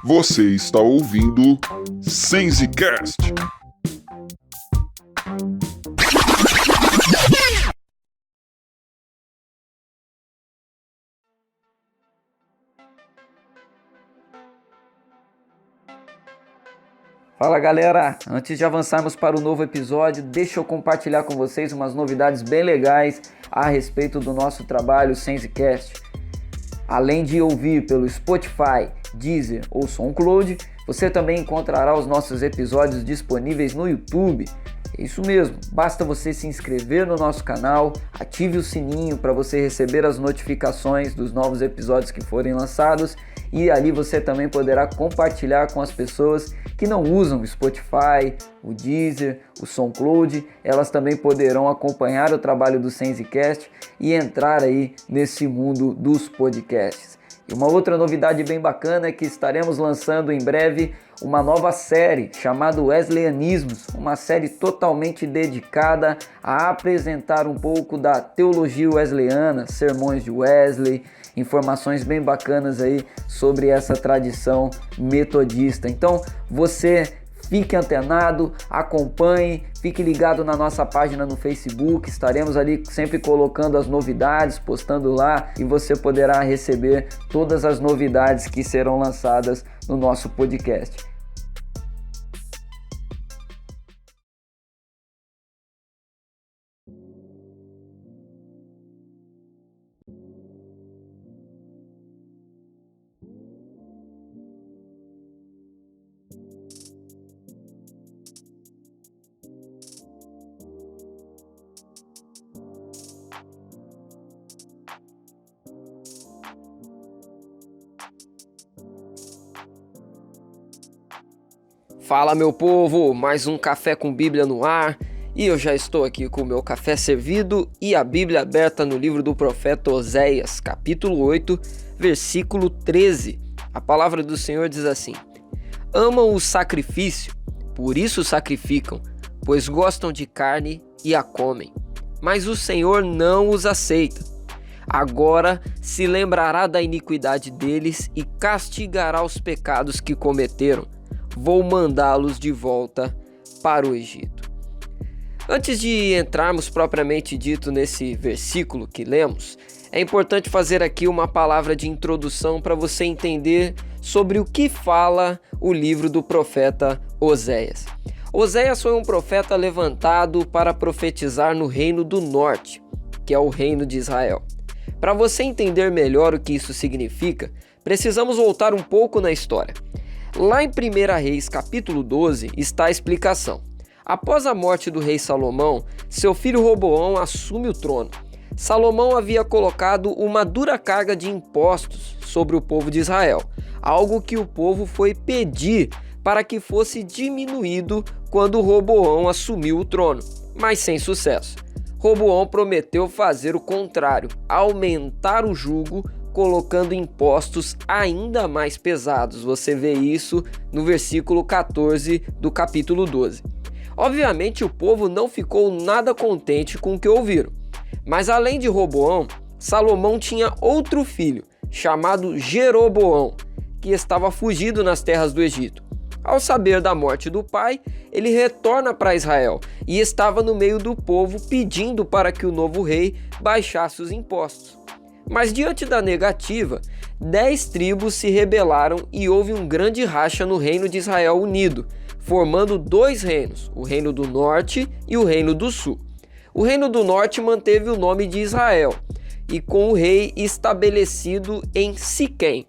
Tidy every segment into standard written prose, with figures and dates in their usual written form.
Você está ouvindo SenseCast. Fala galera, antes de avançarmos para o novo episódio, deixa eu compartilhar com vocês umas novidades bem legais a respeito do nosso trabalho SenseCast. Além de ouvir pelo Spotify, Deezer ou SoundCloud, você também encontrará os nossos episódios disponíveis no YouTube. É isso mesmo, basta você se inscrever no nosso canal, ative o sininho para você receber as notificações dos novos episódios que forem lançados e ali você também poderá compartilhar com as pessoas que não usam o Spotify, o Deezer, o SoundCloud. Elas também poderão acompanhar o trabalho do SenseCast e entrar aí nesse mundo dos podcasts. E uma outra novidade bem bacana é que estaremos lançando em breve uma nova série chamada Wesleyanismos, uma série totalmente dedicada a apresentar um pouco da teologia wesleyana, sermões de Wesley, informações bem bacanas aí sobre essa tradição metodista. Então você fique antenado, acompanhe, fique ligado na nossa página no Facebook, estaremos ali sempre colocando as novidades, postando lá e você poderá receber todas as novidades que serão lançadas no nosso podcast. Fala meu povo, mais um Café com Bíblia no ar e eu já estou aqui com o meu café servido e a Bíblia aberta no livro do profeta Oséias, capítulo 8, versículo 13. A palavra do Senhor diz assim: amam o sacrifício, por isso sacrificam, pois gostam de carne e a comem, mas o Senhor não os aceita. Agora se lembrará da iniquidade deles e castigará os pecados que cometeram. Vou mandá-los de volta para o Egito. Antes de entrarmos propriamente dito nesse versículo que lemos, é importante fazer aqui uma palavra de introdução para você entender sobre o que fala o livro do profeta Oséias. Oséias foi um profeta levantado para profetizar no reino do norte, que é o reino de Israel. Para você entender melhor o que isso significa, precisamos voltar um pouco na história. Lá em 1 Reis, capítulo 12, está a explicação. Após a morte do rei Salomão, seu filho Roboão assume o trono. Salomão havia colocado uma dura carga de impostos sobre o povo de Israel, algo que o povo foi pedir para que fosse diminuído quando Roboão assumiu o trono, mas sem sucesso. Roboão prometeu fazer o contrário, aumentar o jugo, colocando impostos ainda mais pesados. Você vê isso no versículo 14 do capítulo 12. Obviamente o povo não ficou nada contente com o que ouviram. Mas além de Roboão, Salomão tinha outro filho, chamado Jeroboão, que estava fugido nas terras do Egito. Ao saber da morte do pai, ele retorna para Israel e estava no meio do povo pedindo para que o novo rei baixasse os impostos. Mas diante da negativa, 10 tribos se rebelaram e houve um grande racha no reino de Israel unido, formando 2 reinos, o reino do norte e o reino do sul. O reino do norte manteve o nome de Israel, e com o rei estabelecido em Siquém.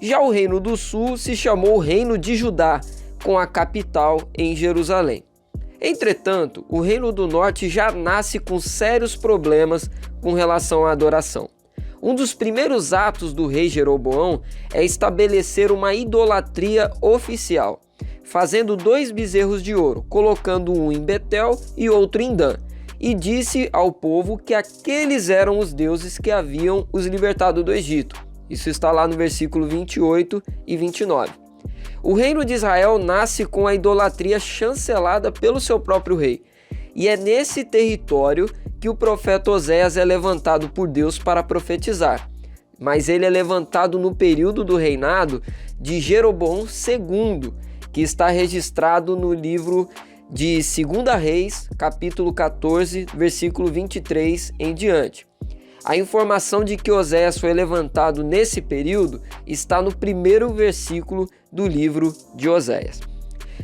Já o reino do sul se chamou Reino de Judá, com a capital em Jerusalém. Entretanto, o reino do norte já nasce com sérios problemas com relação à adoração. Um dos primeiros atos do rei Jeroboão é estabelecer uma idolatria oficial, fazendo 2 bezerros de ouro, colocando um em Betel e outro em Dan, e disse ao povo que aqueles eram os deuses que haviam os libertado do Egito. Isso está lá no versículo 28 e 29. O reino de Israel nasce com a idolatria chancelada pelo seu próprio rei, e é nesse território que o profeta Oséias é levantado por Deus para profetizar. mas ele é levantado no período do reinado de Jeroboão II, que está registrado no livro de 2 Reis, capítulo 14, versículo 23 em diante. A informação de que Oséias foi levantado nesse período está no primeiro versículo do livro de Oséias.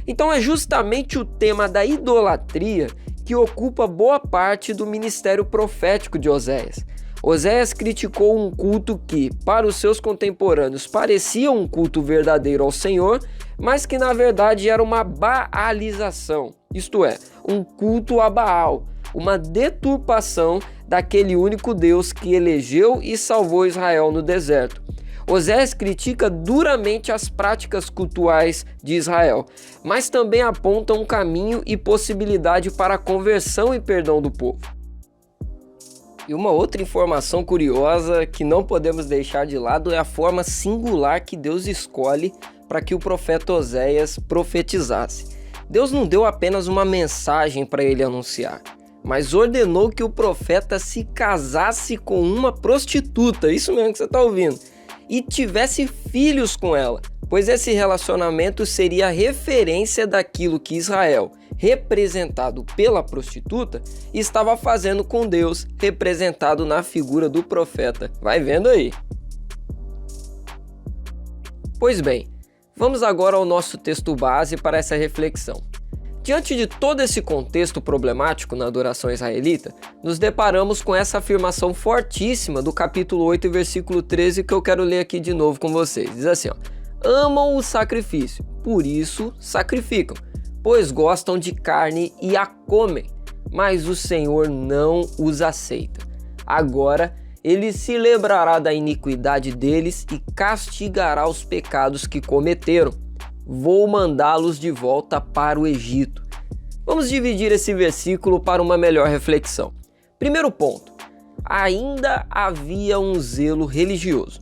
Então é justamente o tema da idolatria que ocupa boa parte do ministério profético de Oséias. Oséias criticou um culto que, para os seus contemporâneos, parecia um culto verdadeiro ao Senhor, mas que na verdade era uma baalização, isto é, um culto a Baal, uma deturpação daquele único Deus que elegeu e salvou Israel no deserto. Oséias critica duramente as práticas cultuais de Israel, mas também aponta um caminho e possibilidade para a conversão e perdão do povo. E uma outra informação curiosa que não podemos deixar de lado é a forma singular que Deus escolhe para que o profeta Oséias profetizasse. Deus não deu apenas uma mensagem para ele anunciar, mas ordenou que o profeta se casasse com uma prostituta, isso mesmo que você está ouvindo, e tivesse filhos com ela, pois esse relacionamento seria a referência daquilo que Israel, representado pela prostituta, estava fazendo com Deus, representado na figura do profeta. Vai vendo aí. Pois bem, vamos agora ao nosso texto base para essa reflexão. Diante de todo esse contexto problemático na adoração israelita, nos deparamos com essa afirmação fortíssima do capítulo 8, versículo 13, que eu quero ler aqui de novo com vocês. Diz assim, amam o sacrifício, por isso sacrificam, pois gostam de carne e a comem, mas o Senhor não os aceita. Agora ele se lembrará da iniquidade deles e castigará os pecados que cometeram. Vou mandá-los de volta para o Egito. Vamos dividir esse versículo para uma melhor reflexão. Primeiro ponto, ainda havia um zelo religioso.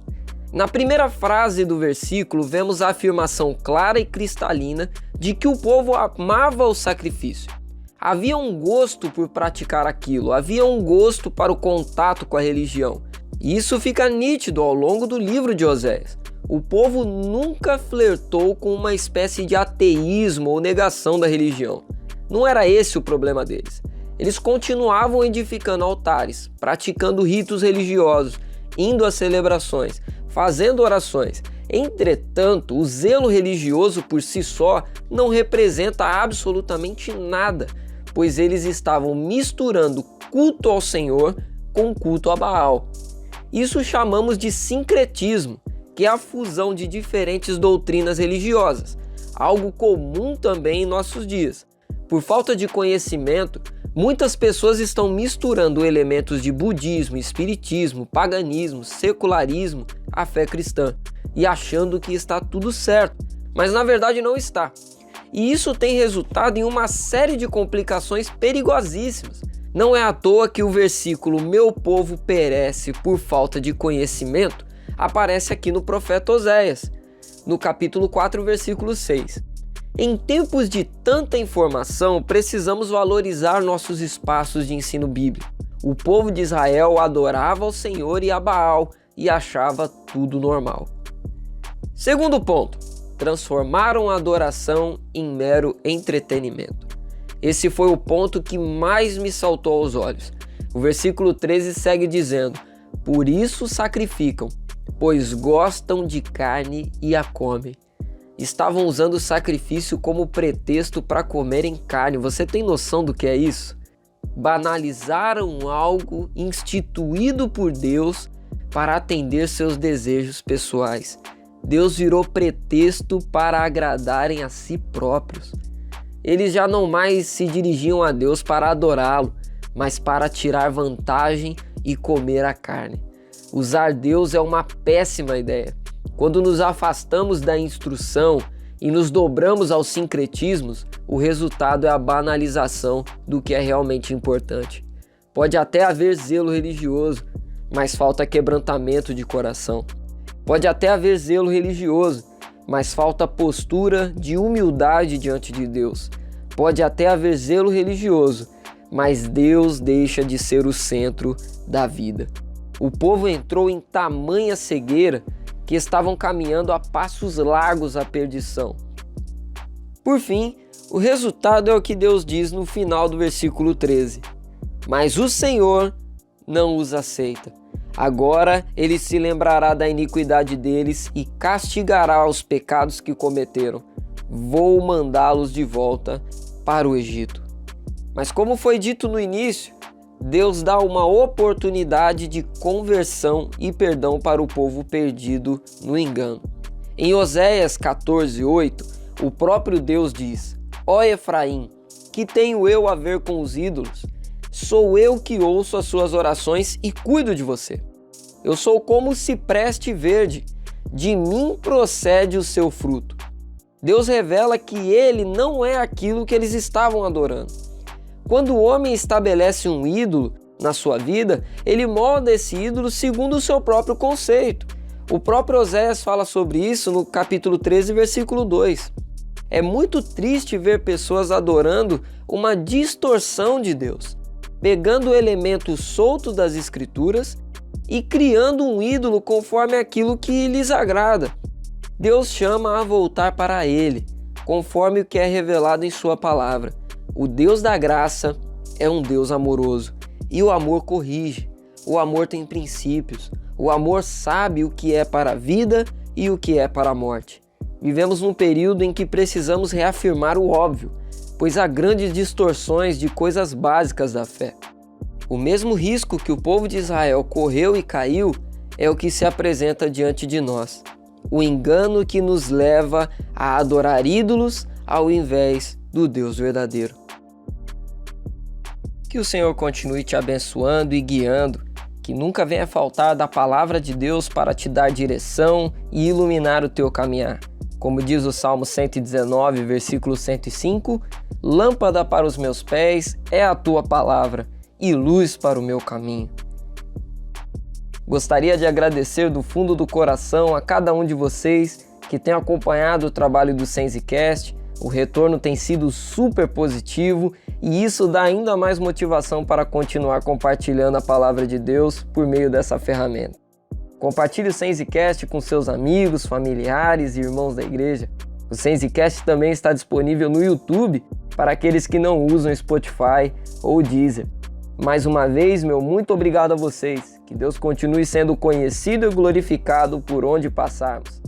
Na primeira frase do versículo, vemos a afirmação clara e cristalina de que o povo amava o sacrifício. Havia um gosto por praticar aquilo, havia um gosto para o contato com a religião. E isso fica nítido ao longo do livro de Oséias. O povo nunca flertou com uma espécie de ateísmo ou negação da religião. Não era esse o problema deles. Eles continuavam edificando altares, praticando ritos religiosos, indo a celebrações, fazendo orações. Entretanto, o zelo religioso por si só não representa absolutamente nada, pois eles estavam misturando culto ao Senhor com culto a Baal. Isso chamamos de sincretismo, que é a fusão de diferentes doutrinas religiosas, algo comum também em nossos dias. Por falta de conhecimento, muitas pessoas estão misturando elementos de budismo, espiritismo, paganismo, secularismo à fé cristã e achando que está tudo certo, mas na verdade não está. E isso tem resultado em uma série de complicações perigosíssimas. Não é à toa que o versículo "meu povo perece por falta de conhecimento" aparece aqui no profeta Oséias, no capítulo 4, versículo 6. Em tempos de tanta informação, precisamos valorizar nossos espaços de ensino bíblico. O povo de Israel adorava ao Senhor e a Baal e achava tudo normal. Segundo ponto, transformaram a adoração em mero entretenimento. Esse foi o ponto que mais me saltou aos olhos. O versículo 13 segue dizendo: por isso sacrificam, pois gostam de carne e a comem. Estavam usando o sacrifício como pretexto para comerem carne. Você tem noção do que é isso? Banalizaram algo instituído por Deus para atender seus desejos pessoais. Deus virou pretexto para agradarem a si próprios. Eles já não mais se dirigiam a Deus para adorá-lo, mas para tirar vantagem e comer a carne. Usar Deus é uma péssima ideia. Quando nos afastamos da instrução e nos dobramos aos sincretismos, o resultado é a banalização do que é realmente importante. Pode até haver zelo religioso, mas falta quebrantamento de coração. Pode até haver zelo religioso, mas falta postura de humildade diante de Deus. Pode até haver zelo religioso, mas Deus deixa de ser o centro da vida. O povo entrou em tamanha cegueira que estavam caminhando a passos largos à perdição. Por fim, o resultado é o que Deus diz no final do versículo 13. Mas o Senhor não os aceita. Agora ele se lembrará da iniquidade deles e castigará os pecados que cometeram. Vou mandá-los de volta para o Egito. Mas como foi dito no início, Deus dá uma oportunidade de conversão e perdão para o povo perdido no engano. Em Oséias 14:8, o próprio Deus diz: Ó Efraim, que tenho eu a ver com os ídolos? Sou eu que ouço as suas orações e cuido de você. Eu sou como o cipreste verde, de mim procede o seu fruto. Deus revela que ele não é aquilo que eles estavam adorando. Quando o homem estabelece um ídolo na sua vida, ele molda esse ídolo segundo o seu próprio conceito. O próprio Oséias fala sobre isso no capítulo 13, versículo 2. É muito triste ver pessoas adorando uma distorção de Deus, pegando elementos soltos das Escrituras e criando um ídolo conforme aquilo que lhes agrada. Deus chama a voltar para Ele, conforme o que é revelado em Sua palavra. O Deus da graça é um Deus amoroso, e o amor corrige, o amor tem princípios, o amor sabe o que é para a vida e o que é para a morte. Vivemos num período em que precisamos reafirmar o óbvio, pois há grandes distorções de coisas básicas da fé. O mesmo risco que o povo de Israel correu e caiu é o que se apresenta diante de nós. O engano que nos leva a adorar ídolos ao invés do Deus verdadeiro. Que o Senhor continue te abençoando e guiando, que nunca venha faltar da palavra de Deus para te dar direção e iluminar o teu caminhar. Como diz o Salmo 119, versículo 105, lâmpada para os meus pés é a tua palavra e luz para o meu caminho. Gostaria de agradecer do fundo do coração a cada um de vocês que tem acompanhado o trabalho do SenseCast. O retorno tem sido super positivo e isso dá ainda mais motivação para continuar compartilhando a palavra de Deus por meio dessa ferramenta. Compartilhe o SenseCast com seus amigos, familiares e irmãos da igreja. O SenseCast também está disponível no YouTube para aqueles que não usam Spotify ou Deezer. Mais uma vez, meu muito obrigado a vocês. Que Deus continue sendo conhecido e glorificado por onde passarmos.